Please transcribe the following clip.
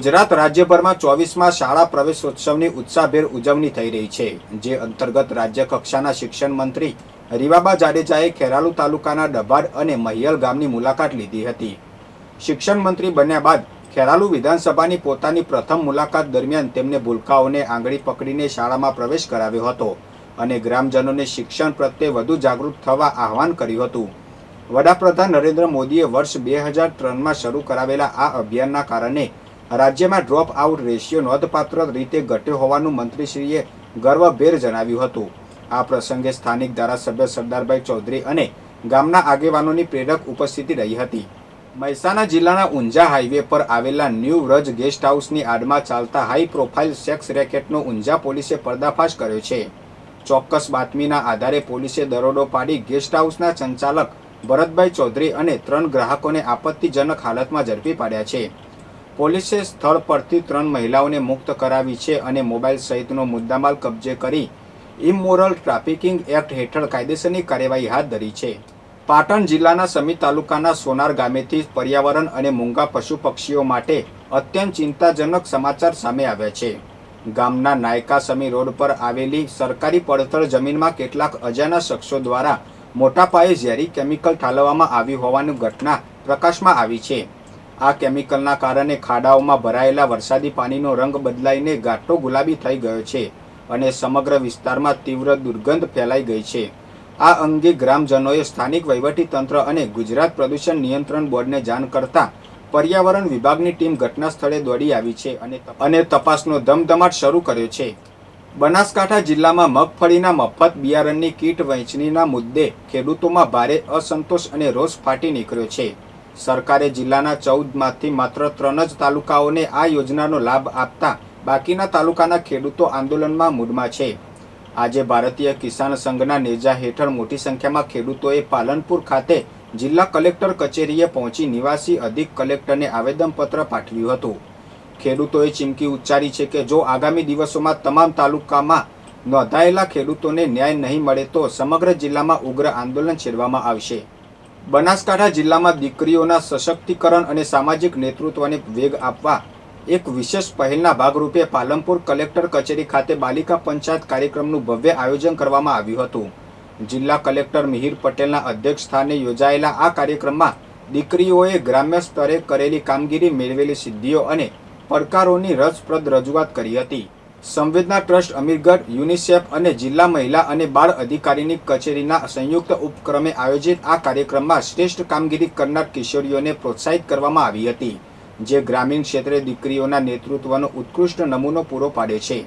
ગુજરાત રાજ્યભરમાં 24મા શાળા પ્રવેશોત્સવની ઉત્સાહભેર ઉજવણી થઈ રહી છે, જે અંતર્ગત રાજ્ય કક્ષાના શિક્ષણ મંત્રી રીવાબા જાડેજાએ ખેરાલુ તાલુકાના ડભાડ અને મહિયલ ગામની મુલાકાત લીધી હતી. શિક્ષણ મંત્રી બન્યા બાદ ખેરાલુ વિધાનસભાની પોતાની પ્રથમ મુલાકાત દરમિયાન તેમને ભૂલકાઓને આંગળી પકડીને શાળામાં પ્રવેશ કરાવ્યો હતો અને ગ્રામજનોને શિક્ષણ પ્રત્યે વધુ જાગૃત થવા આહવાન કર્યું હતું. વડાપ્રધાન નરેન્દ્ર મોદીએ વર્ષ 2003માં શરૂ કરાવેલા આ અભિયાનના કારણે રાજ્યમાં ડ્રોપ આઉટ રેશિયો નોંધપાત્ર રીતે ઘટ્યો હોવાનું મંત્રીશ્રીએ ગર્વભેર જણાવ્યું હતું. આ પ્રસંગે સ્થાનિક ધારાસભ્ય સરદારભાઈ ચૌધરી અને ગામના આગેવાનોની પ્રેરક ઉપસ્થિતિ રહી હતી. મહેસાણા જિલ્લાના ઊંઝા હાઈવે પર આવેલા ન્યૂ વ્રજ ગેસ્ટ હાઉસની આડમાં ચાલતા હાઈ પ્રોફાઇલ સેક્સ રેકેટનો ઊંઝા પોલીસે પર્દાફાશ કર્યો છે. ચોક્કસ બાતમીના આધારે પોલીસે દરોડો પાડી ગેસ્ટ હાઉસના સંચાલક ભરતભાઈ ચૌધરી અને 3 ગ્રાહકોને આપત્તિજનક હાલતમાં ઝડપી પાડ્યા છે. પોલીસે સ્થળ પરથી 3 મહિલાઓને મુક્ત કરાવી છે અને મોબાઈલ સહિતનો મુદ્દામાલ કબજે કરી ઇમોરલ ટ્રાફિકિંગ એક્ટ હેઠળ કાયદેસરની કાર્યવાહી હાથ ધરી છે. પાટણ જિલ્લાના સમી તાલુકાના સોનાર ગામેથી પર્યાવરણ અને મૂંગા પશુ પક્ષીઓ માટે અત્યંત ચિંતાજનક સમાચાર સામે આવ્યા છે. ગામના નાયકા સમી રોડ પર આવેલી સરકારી પડતર જમીનમાં કેટલાક અજાણ્યા શખ્સો દ્વારા મોટા પાયે ઝેરી કેમિકલ ઠાલવવામાં આવ્યું હોવાની ઘટના પ્રકાશમાં આવી છે. આ કેમિકલના કારણે ખાડાઓમાં ભરાયેલા વરસાદી પાણીનો રંગ બદલાઈને ઘાટો ગુલાબી થઈ ગયો છે અને સમગ્ર વિસ્તારમાં તીવ્ર દુર્ગંધ ફેલાઈ ગઈ છે. આ અંગે ગ્રામજનોએ સ્થાનિક વહીવટીતંત્ર અને ગુજરાત પ્રદૂષણ નિયંત્રણ બોર્ડને જાણ કરતા પર્યાવરણ વિભાગની ટીમ ઘટના સ્થળે દોડી આવી છે અને તપાસનો ધમધમાટ શરૂ કર્યો છે. બનાસકાંઠા જિલ્લામાં મગફળીના મફત બિયારણની કીટ વહેંચણીના મુદ્દે ખેડૂતોમાં ભારે અસંતોષ અને રોષ ફાટી નીકળ્યો છે. સરકારે જિલ્લાના 14માંથી માત્ર 3 જ તાલુકાઓને આ યોજનાનો લાભ આપતા બાકીના તાલુકાના ખેડૂતો આંદોલનમાં મૂડમાં છે. આજે ભારતીય કિસાન સંઘના નેજા હેઠળ મોટી સંખ્યામાં ખેડૂતોએ પાલનપુર ખાતે જિલ્લા કલેક્ટર કચેરીએ પહોંચી નિવાસી અધિક કલેક્ટરને આવેદનપત્ર પાઠવ્યું હતું. ખેડૂતોએ ચીમકી ઉચ્ચારી છે કે જો આગામી દિવસોમાં તમામ તાલુકામાં નોંધાયેલા ખેડૂતોને ન્યાય નહીં મળે તો સમગ્ર જિલ્લામાં ઉગ્ર આંદોલન છેડવામાં આવશે. બનાસકાંઠા જિલ્લામાં દીકરીઓના સશક્તિકરણ અને સામાજિક નેતૃત્વને વેગ આપવા એક વિશેષ પહેલના ભાગરૂપે પાલનપુર કલેક્ટર કચેરી ખાતે બાલિકા પંચાયત કાર્યક્રમનું ભવ્ય આયોજન કરવામાં આવ્યું હતું. જિલ્લા કલેક્ટર મિહિર પટેલના અધ્યક્ષસ્થાને યોજાયેલા આ કાર્યક્રમમાં દીકરીઓએ ગ્રામ્ય સ્તરે કરેલી કામગીરી, મેળવેલી સિદ્ધિઓ અને પડકારોની રસપ્રદ રજૂઆત કરી હતી. સંવેદના ટ્રસ્ટ અમીરગઢ, યુનિસેફ અને જિલ્લા મહિલા અને બાળ અધિકારીની કચેરીના સંયુક્ત ઉપક્રમે આયોજિત આ કાર્યક્રમમાં શ્રેષ્ઠ કામગીરી કરનાર કિશોરીઓને પ્રોત્સાહિત કરવામાં આવી હતી, જે ગ્રામીણ ક્ષેત્રે દીકરીઓના નેતૃત્વનો ઉત્કૃષ્ટ નમૂનો પૂરો પાડે છે.